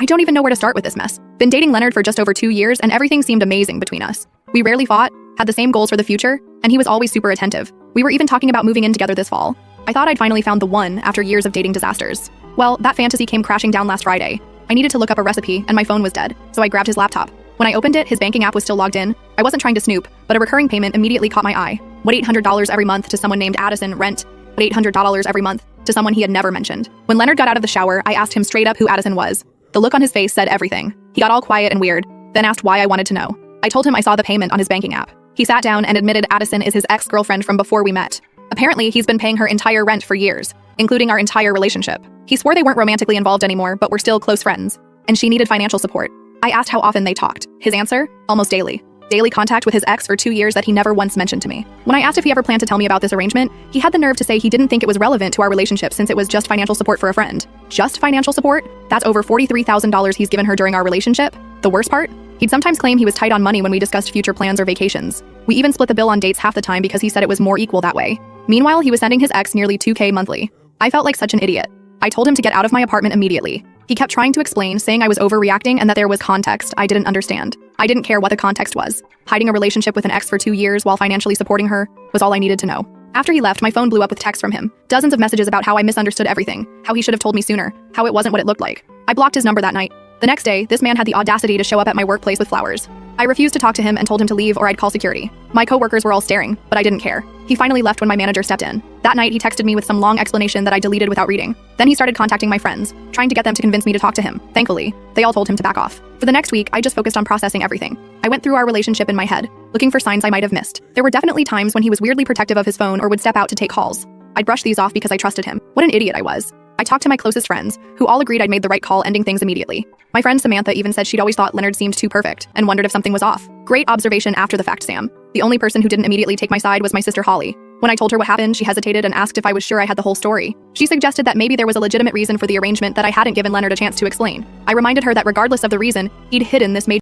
I don't even know where to start with this mess. Been dating Leonard for just over 2 years and everything seemed amazing between us. We rarely fought, had the same goals for the future, and he was always super attentive. We were even talking about moving in together this fall. I thought I'd finally found the one after years of dating disasters. Well, that fantasy came crashing down last Friday. I needed to look up a recipe and my phone was dead, so I grabbed his laptop. When I opened it, his banking app was still logged in. I wasn't trying to snoop, but a recurring payment immediately caught my eye. What, $800 every month to someone named Addison rent? What, $800 every month to someone he had never mentioned? When Leonard got out of the shower, I asked him straight up who Addison was. The look on his face said everything. He got all quiet and weird, then asked why I wanted to know. I told him I saw the payment on his banking app. He sat down and admitted Addison is his ex-girlfriend from before we met. Apparently, he's been paying her entire rent for years, including our entire relationship. He swore they weren't romantically involved anymore, but were still close friends, and she needed financial support. I asked how often they talked. His answer? Almost daily. Daily contact with his ex for 2 years that he never once mentioned to me. When I asked if he ever planned to tell me about this arrangement, he had the nerve to say he didn't think it was relevant to our relationship since it was just financial support for a friend. Just financial support? That's over $43,000 he's given her during our relationship. The worst part? He'd sometimes claim he was tight on money when we discussed future plans or vacations. We even split the bill on dates half the time because he said it was more equal that way. Meanwhile, he was sending his ex nearly $2,000 monthly. I felt like such an idiot. I told him to get out of my apartment immediately. He kept trying to explain, saying I was overreacting and that there was context I didn't understand. I didn't care what the context was. Hiding a relationship with an ex for 2 years while financially supporting her was all I needed to know. After he left, my phone blew up with texts from him. Dozens of messages about how I misunderstood everything, how he should have told me sooner, how it wasn't what it looked like. I blocked his number that night. The next day, this man had the audacity to show up at my workplace with flowers. I refused to talk to him and told him to leave or I'd call security. My coworkers were all staring, but I didn't care. He finally left when my manager stepped in. That night, he texted me with some long explanation that I deleted without reading. Then he started contacting my friends, trying to get them to convince me to talk to him. Thankfully, they all told him to back off. For the next week, I just focused on processing everything. I went through our relationship in my head, looking for signs I might have missed. There were definitely times when he was weirdly protective of his phone or would step out to take calls. I'd brush these off because I trusted him. What an idiot I was. I talked to my closest friends, who all agreed I'd made the right call ending things immediately. My friend Samantha even said she'd always thought Leonard seemed too perfect and wondered if something was off. Great observation after the fact, Sam. The only person who didn't immediately take my side was my sister Holly. When I told her what happened, she hesitated and asked if I was sure I had the whole story. She suggested that maybe there was a legitimate reason for the arrangement that I hadn't given Leonard a chance to explain. I reminded her that regardless of the reason, he'd hidden this major